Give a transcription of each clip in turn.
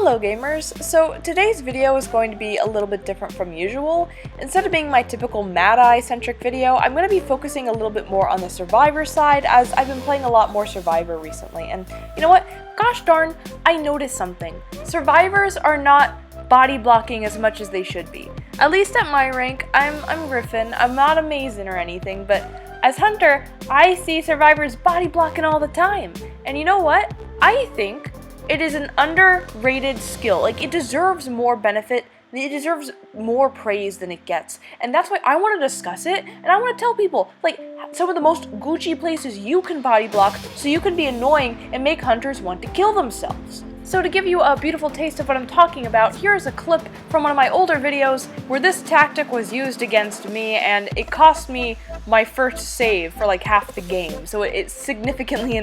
Hello gamers! So today's video is going to be a little bit different from usual. Instead of being my typical Mad Eye centric video, I'm going to be focusing a little bit more on the Survivor side, as I've been playing a lot more Survivor recently. And you know what? Gosh darn, I noticed something. Survivors are not body blocking as much as they should be. At least at my rank, I'm Griffin. I'm not amazing or anything, but as Hunter, I see Survivors body blocking all the time. And you know what? I think it is an underrated skill. Like, it deserves more benefit, it deserves more praise than it gets. And that's why I want to discuss it, and I want to tell people, like, some of the most Gucci places you can body block so you can be annoying and make hunters want to kill themselves. So to give you a beautiful taste of what I'm talking about, here's a clip from one of my older videos where this tactic was used against me, and it cost me my first save for like half the game, so it significantly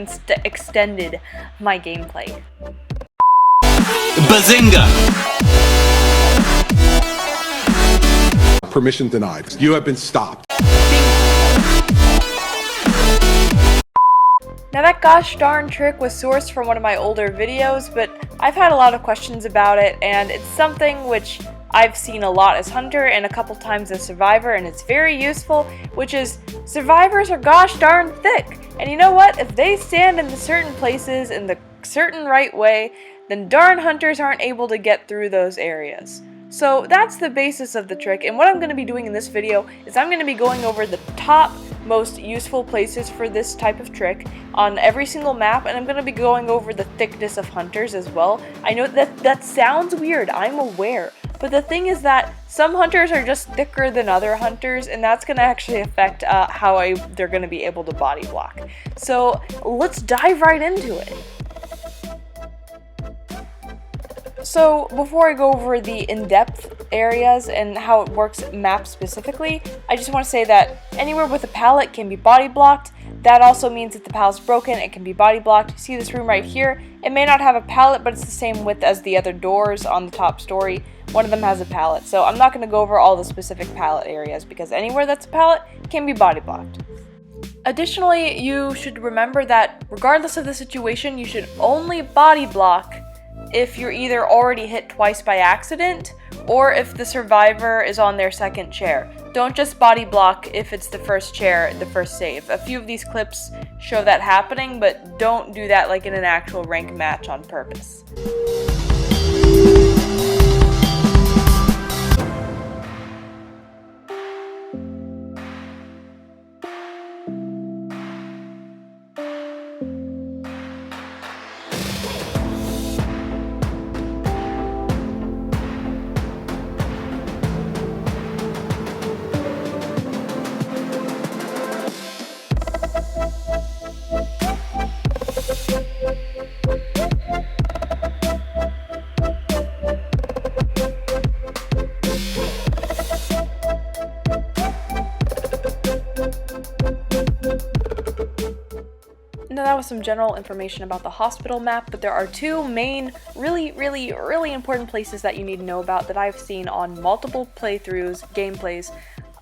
extended my gameplay. Bazinga! Permission denied. You have been stopped. Now that gosh darn trick was sourced from one of my older videos, but I've had a lot of questions about it, and it's something which I've seen a lot as Hunter and a couple times as Survivor, and it's very useful, which is Survivors are gosh darn thick. And you know what? If they stand in the certain places in the certain right way, then darn Hunters aren't able to get through those areas. So that's the basis of the trick, and what I'm going to be doing in this video is I'm going to be going over the top most useful places for this type of trick on every single map, and I'm going to be going over the thickness of Hunters as well. I know that sounds weird, I'm aware, but the thing is that some Hunters are just thicker than other Hunters, and that's going to actually affect how they're going to be able to body block. So let's dive right into it. So before I go over the in-depth areas and how it works map specifically, I just want to say that anywhere with a pallet can be body blocked. That also means if the pallet's broken, it can be body blocked. See this room right here? It may not have a pallet, but it's the same width as the other doors on the top story. One of them has a pallet, so I'm not going to go over all the specific pallet areas because anywhere that's a pallet can be body blocked. Additionally, you should remember that regardless of the situation, you should only body block if you're either already hit twice by accident, or if the survivor is on their second chair. Don't just body block if it's the first chair, the first save. A few of these clips show that happening, but don't do that like in an actual rank match on purpose. Now that was some general information about the hospital map, but there are two main, really important places that you need to know about that I've seen on multiple playthroughs, gameplays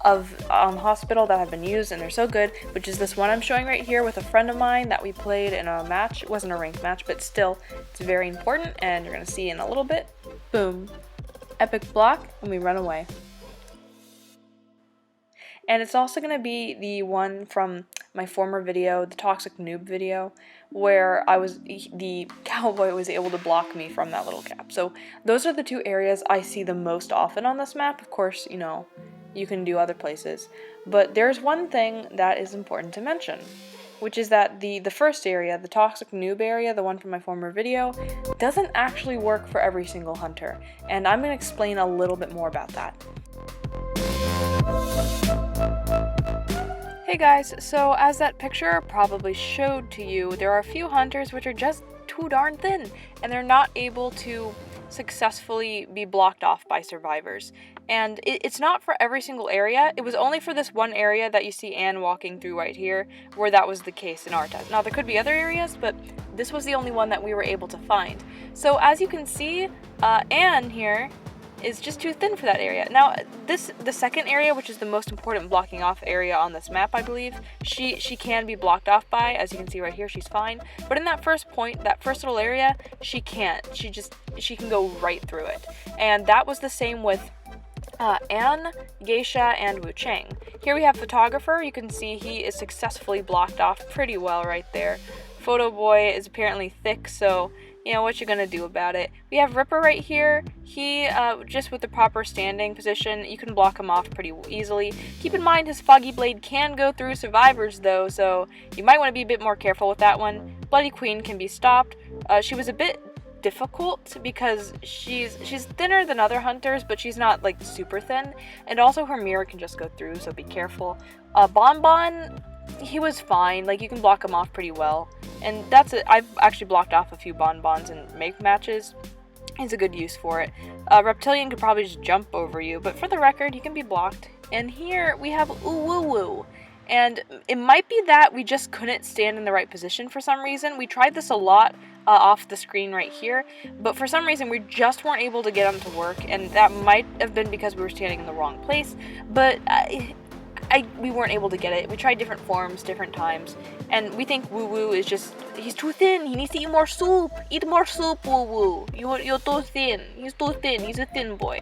of hospital that have been used, and they're so good, which is this one I'm showing right here with a friend of mine that we played in a match. It wasn't a ranked match, but still, it's very important, and you're going to see in a little bit. Boom. Epic block, and we run away. And it's also going to be the one from my former video, the TOXIC-NOOB video, where the cowboy was able to block me from that little cap. So those are the two areas I see the most often on this map. Of course, you know, you can do other places. But there's one thing that is important to mention, which is that the first area, the TOXIC-NOOB area, the one from my former video, doesn't actually work for every single hunter. And I'm going to explain a little bit more about that. Hey guys, so as that picture probably showed to you, there are a few hunters which are just too darn thin, and they're not able to successfully be blocked off by survivors. And it's not for every single area. It was only for this one area that you see Anne walking through right here, where that was the case in our test. Now there could be other areas, but this was the only one that we were able to find. So as you can see, Anne here is just too thin for that area. Now, the second area, which is the most important blocking off area on this map, I believe, she can be blocked off by. As you can see right here, she's fine. But in that first point, that first little area, she can't. She can go right through it. And that was the same with Anne, Geisha, and Wu Chang. Here we have Photographer. You can see he is successfully blocked off pretty well right there. Photo Boy is apparently thick, so you know what you're gonna do about it. We have Ripper right here. He, just with the proper standing position, you can block him off pretty easily. Keep in mind his Foggy Blade can go through survivors though, so you might want to be a bit more careful with that one. Bloody Queen can be stopped. She was a bit difficult because she's thinner than other hunters, but she's not like super thin, and also her mirror can just go through, so be careful. Bonbon, he was fine, like you can block him off pretty well, and that's it. I've actually blocked off a few Bonbons in make matches. It's a good use for it. Reptilian could probably just jump over you, but for the record, he can be blocked. And here we have Uwuwu. And it might be that we just couldn't stand in the right position for some reason. We tried this a lot off the screen right here, but for some reason we just weren't able to get him to work, and that might have been because we were standing in the wrong place, but we weren't able to get it. We tried different forms, different times, and we think Woo Woo is just, he's too thin. He needs to eat more soup. Eat more soup, Woo Woo. You're too thin. He's too thin. He's a thin boy.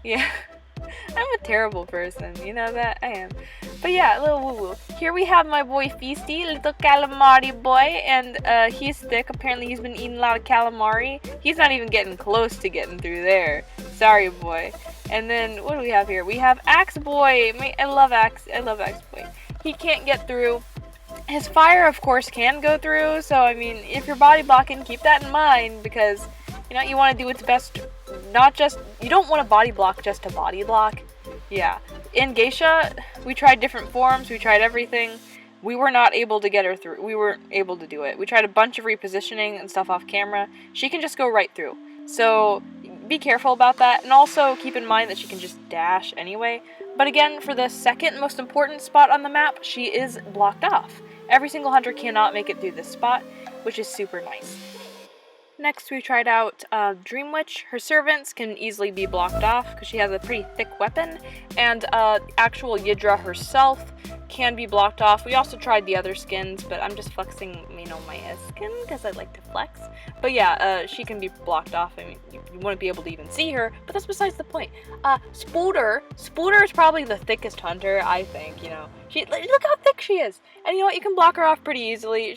Yeah. I'm a terrible person, you know that? I am. But yeah, little woo-woo. Here we have my boy Feasty, little calamari boy, and he's thick. Apparently he's been eating a lot of calamari. He's not even getting close to getting through there. Sorry, boy. And then, what do we have here? We have Axe Boy. I love Axe Boy. He can't get through. His fire, of course, can go through, so, I mean, if you're body blocking, keep that in mind, because, you know, you want to do what's best. Not just, you don't want to body block just to body block. Yeah. In Geisha, we tried different forms, we tried everything. We were not able to get her through. We weren't able to do it. We tried a bunch of repositioning and stuff off camera. She can just go right through. So be careful about that. And also keep in mind that she can just dash anyway. But again, for the second most important spot on the map, she is blocked off. Every single hunter cannot make it through this spot, which is super nice. Next, we tried out Dream Witch. Her servants can easily be blocked off because she has a pretty thick weapon, and actual Yidra herself can be blocked off. We also tried the other skins, but I'm just flexing, you know, my skin because I like to flex. But yeah, she can be blocked off. I mean, you wouldn't be able to even see her, but that's besides the point. Spooter is probably the thickest hunter, I think. You know, look how thick she is, and you know what? You can block her off pretty easily.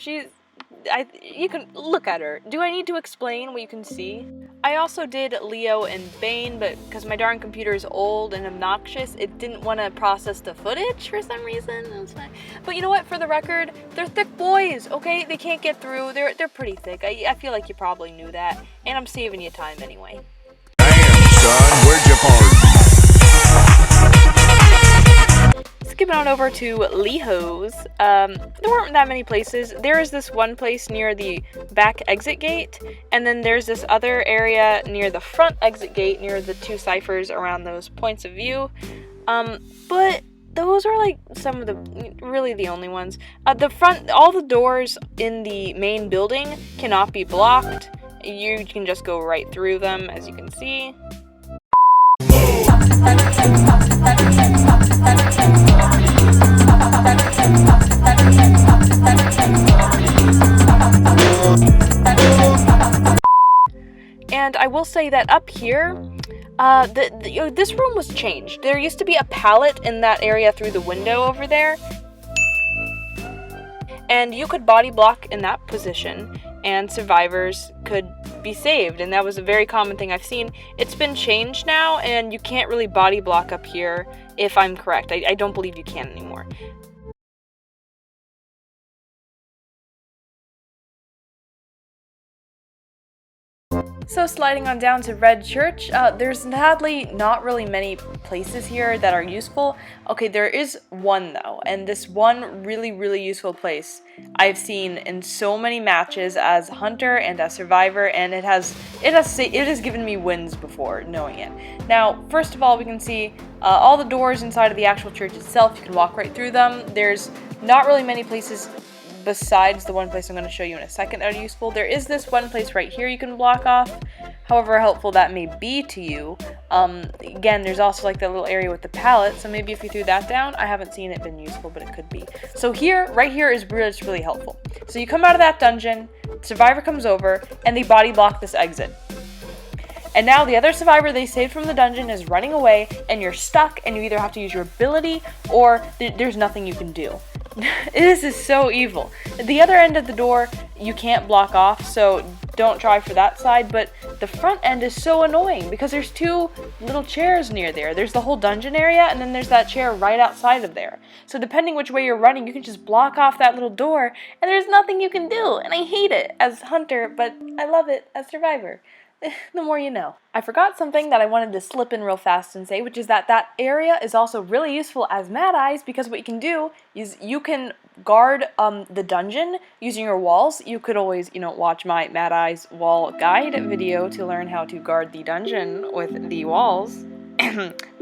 You can look at her. Do I need to explain what you can see? I also did Leo and Bane, but because my darn computer is old and obnoxious, it didn't want to process the footage for some reason. But you know what? For the record, they're thick boys, okay? They can't get through. They're pretty thick. I feel like you probably knew that, and I'm saving you time anyway. Damn, son, where'd you park? Skipping on over to Leho's, there weren't that many places. There is this one place near the back exit gate, and then there's this other area near the front exit gate, near the two ciphers around those points of view. But those are like some of really the only ones. The front, all the doors in the main building cannot be blocked. You can just go right through them, as you can see. And I will say that up here, this room was changed. There used to be a pallet in that area through the window over there, and you could body block in that position, and survivors could be saved, and that was a very common thing I've seen. It's been changed now, and you can't really body block up here, if I'm correct. I don't believe you can anymore. So sliding on down to Red Church, there's sadly not really many places here that are useful. Okay, there is one though, and this one really useful place I've seen in so many matches as Hunter and as Survivor, and it has given me wins before knowing it. Now, first of all, we can see all the doors inside of the actual church itself. You can walk right through them. There's not really many places besides the one place I'm going to show you in a second that are useful. There is this one place right here you can block off, however helpful that may be to you. Again, there's also like that little area with the pallet, so maybe if you threw that down, I haven't seen it been useful, but it could be. So here, right here is where it's really helpful. So you come out of that dungeon, survivor comes over, and they body block this exit. And now the other survivor they saved from the dungeon is running away, and you're stuck, and you either have to use your ability, or there's nothing you can do. This is so evil. At the other end of the door, you can't block off, so don't try for that side, but the front end is so annoying because there's two little chairs near there. There's the whole dungeon area, and then there's that chair right outside of there. So depending which way you're running, you can just block off that little door, and there's nothing you can do, and I hate it as Hunter, but I love it as Survivor. The more you know. I forgot something that I wanted to slip in real fast and say, which is that that area is also really useful as Mad Eyes, because what you can do is you can guard the dungeon using your walls. You could always, watch my Mad Eyes wall guide video to learn how to guard the dungeon with the walls.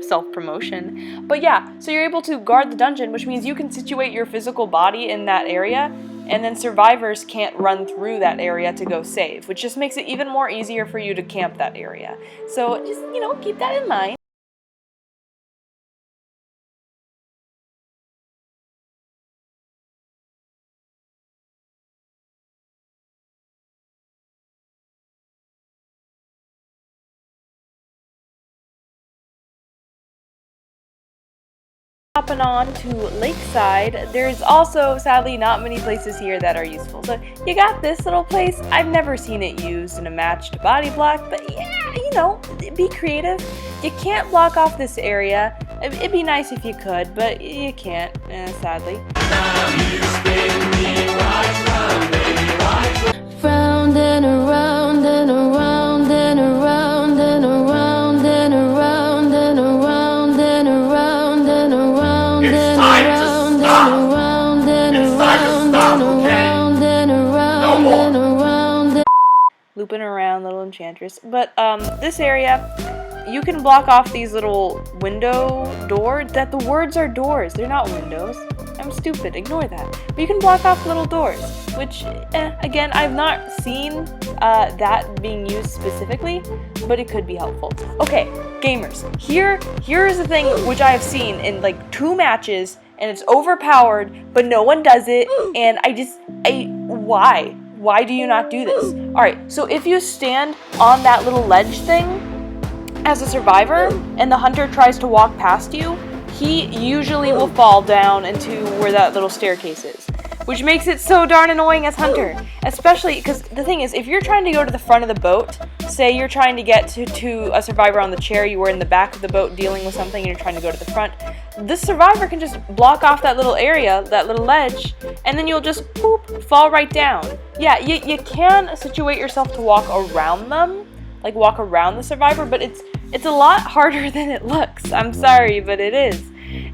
Self-promotion. But yeah, so you're able to guard the dungeon, which means you can situate your physical body in that area, and then survivors can't run through that area to go save, which just makes it even more easier for you to camp that area. So just, keep that in mind. Hopping on to Lakeside, there's also sadly not many places here that are useful. So you got this little place. I've never seen it used in a match to body block, but yeah, be creative. You can't block off this area. It'd be nice if you could, but you can't, sadly. Round and around and around and around and around and around and around and around and around and around and around and around and around and around and around. Looping around, little enchantress. But this area, you can block off these little window doors. That the words are doors, they're not windows. I'm stupid, ignore that. But you can block off little doors, which, again, I've not seen that being used specifically, but it could be helpful. Okay, gamers, here's the thing which I have seen in like 2 matches, and it's overpowered, but no one does it, and why? Why do you not do this? Alright, so if you stand on that little ledge thing as a survivor, and the hunter tries to walk past you, he usually will fall down into where that little staircase is, which makes it so darn annoying as Hunter. Especially because the thing is, if you're trying to go to the front of the boat, say you're trying to get to a survivor on the chair, you were in the back of the boat dealing with something and you're trying to go to the front, this survivor can just block off that little area, that little ledge, and then you'll just poop, fall right down. Yeah, you can situate yourself to walk around them, like walk around the survivor, but it's a lot harder than it looks. I'm sorry, but it is.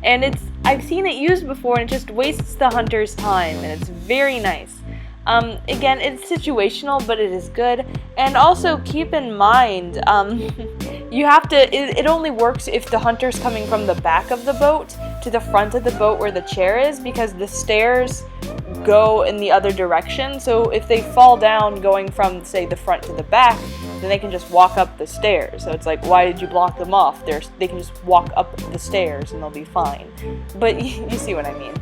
And I've seen it used before, and it just wastes the hunter's time, and it's very nice. Again, it's situational, but it is good. And also keep in mind, you have to, it only works if the hunter's coming from the back of the boat to the front of the boat where the chair is, because the stairs go in the other direction. So if they fall down going from, say, the front to the back, then they can just walk up the stairs. So it's like, why did you block them off? They can just walk up the stairs and they'll be fine. But you see what I mean.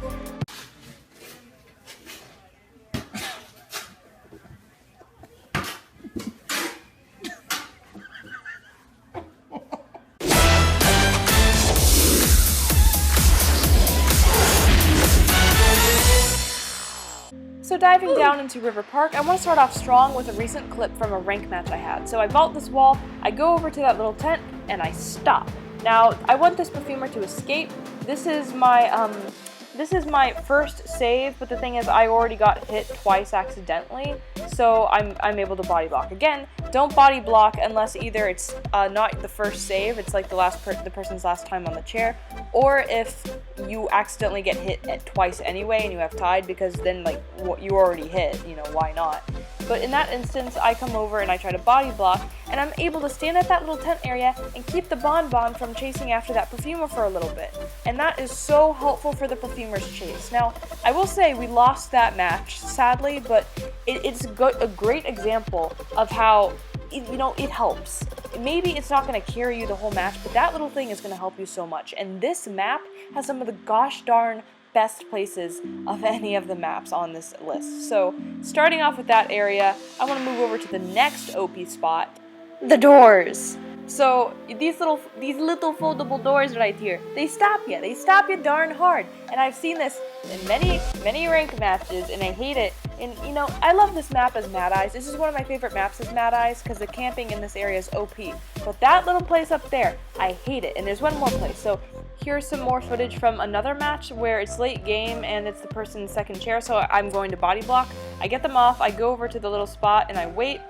So diving down into River Park, I want to start off strong with a recent clip from a rank match I had. So I vault this wall, I go over to that little tent, and I stop. Now, I want this perfumer to escape. This is my first save, but the thing is I already got hit twice accidentally, so I'm able to body block. Again, don't body block unless either it's not the first save, it's like the person's last time on the chair, or if you accidentally get hit twice anyway and you have tied, because then like you already hit, why not? but in that instance, I come over and I try to body block, and I'm able to stand at that little tent area and keep the Bonbon from chasing after that perfumer for a little bit. And that is so helpful for the perfumer's chase. Now, I will say we lost that match, sadly, but it's a great example of how, you know, it helps. Maybe it's not going to carry you the whole match, but that little thing is going to help you so much. And this map has some of the gosh darn best places of any of the maps on this list. So, starting off with that area, I want to move over to the next OP spot, the doors. So, these little foldable doors right here, they stop you darn hard. And I've seen this in many ranked matches, and I hate it. And, you know, I love this map as Mad Eyes. This is one of my favorite maps as Mad Eyes, because the camping in this area is OP. But that little place up there, I hate it. And there's one more place. So, here's some more footage from another match where it's late game and it's the person's second chair, so I'm going to body block. I get them off, I go over to the little spot and I wait,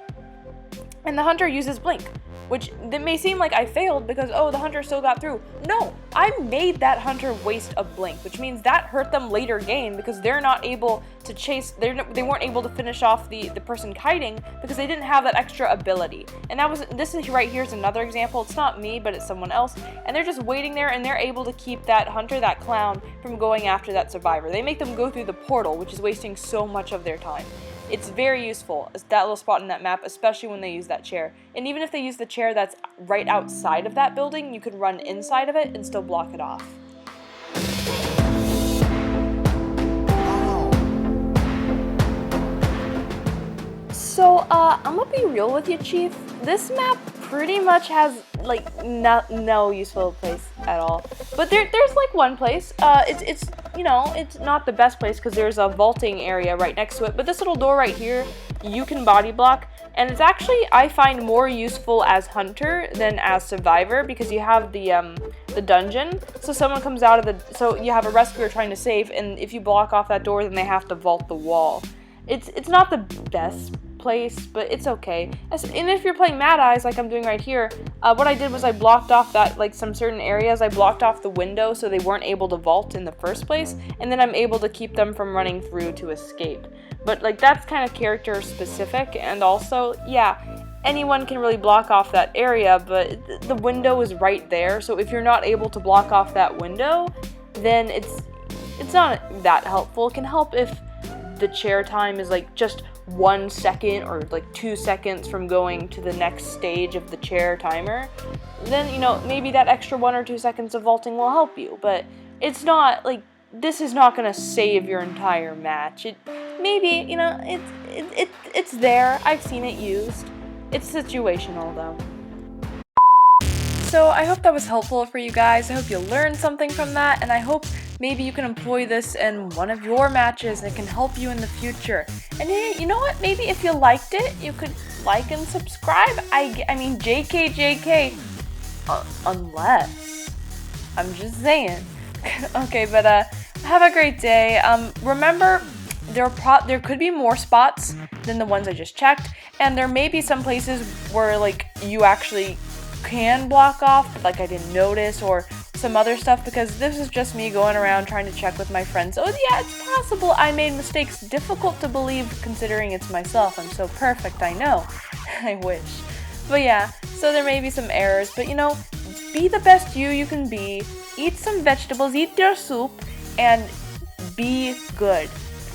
and the hunter uses blink, which that may seem like I failed because, oh, the hunter still got through. No, I made that hunter waste a blink, which means that hurt them later game because they're not able to chase, they weren't able to finish off the person kiting because they didn't have that extra ability. And this is right here's another example. It's not me, but it's someone else, and they're just waiting there and they're able to keep that hunter, that clown, from going after that survivor. They make them go through the portal, which is wasting so much of their time. It's very useful, that little spot in that map, especially when they use that chair. And even if they use the chair that's right outside of that building, you could run inside of it and still block it off. So, I'm gonna be real with you, Chief. This map pretty much has, like, no useful place at all. But there's, like, one place. It's you know, it's not the best place because there's a vaulting area right next to it. But this little door right here, you can body block. And it's actually, I find, more useful as Hunter than as Survivor because you have the dungeon. So someone comes out of the, so you have a rescuer trying to save, and if you block off that door, then they have to vault the wall. It's not the best place, but it's okay. And if you're playing Mad Eyes like I'm doing right here, what I did was I blocked off that, like, some certain areas. I blocked off the window so they weren't able to vault in the first place, and then I'm able to keep them from running through to escape. But, like, that's kind of character specific, and also, yeah, anyone can really block off that area, but the window is right there, so if you're not able to block off that window, then it's not that helpful. It can help if the chair time is, like, just 1 second or, like, 2 seconds from going to the next stage of the chair timer. Then, you know, maybe that extra 1 or 2 seconds of vaulting will help you, but it's not, like, this is not gonna save your entire match. It maybe, you know, it's there. I've seen it used. It's situational, though. So I hope that was helpful for you guys. I hope you learned something from that, and I hope maybe you can employ this in one of your matches and it can help you in the future. And hey, you know what? Maybe if you liked it, you could like and subscribe. I mean, JK, unless, I'm just saying. Okay, but have a great day. Remember, there could be more spots than the ones I just checked, and there may be some places where, like, you actually can block off, but, like, I didn't notice, or some other stuff, because this is just me going around trying to check with my friends. Oh yeah, it's possible I made mistakes. Difficult to believe considering it's myself. I'm so perfect, I know. I wish. But yeah, so there may be some errors, but, you know, be the best you can be. Eat some vegetables, eat your soup, and be good.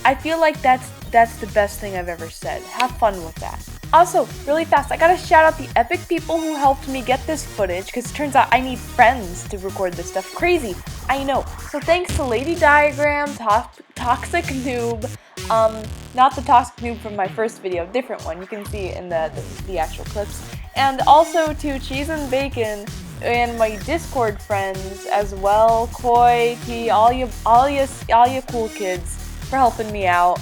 I feel like that's the best thing I've ever said. Have fun with that. Also, really fast, I gotta shout out the epic people who helped me get this footage, because it turns out I need friends to record this stuff. Crazy, I know. So thanks to Lady Diagram, TOXIC-NOOB, not the TOXIC-NOOB from my first video, different one, you can see in the actual clips, and also to CheesenBacon and my Discord friends as well, Koi, T, all you cool kids for helping me out.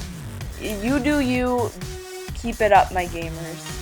You do you. Keep it up, my gamers.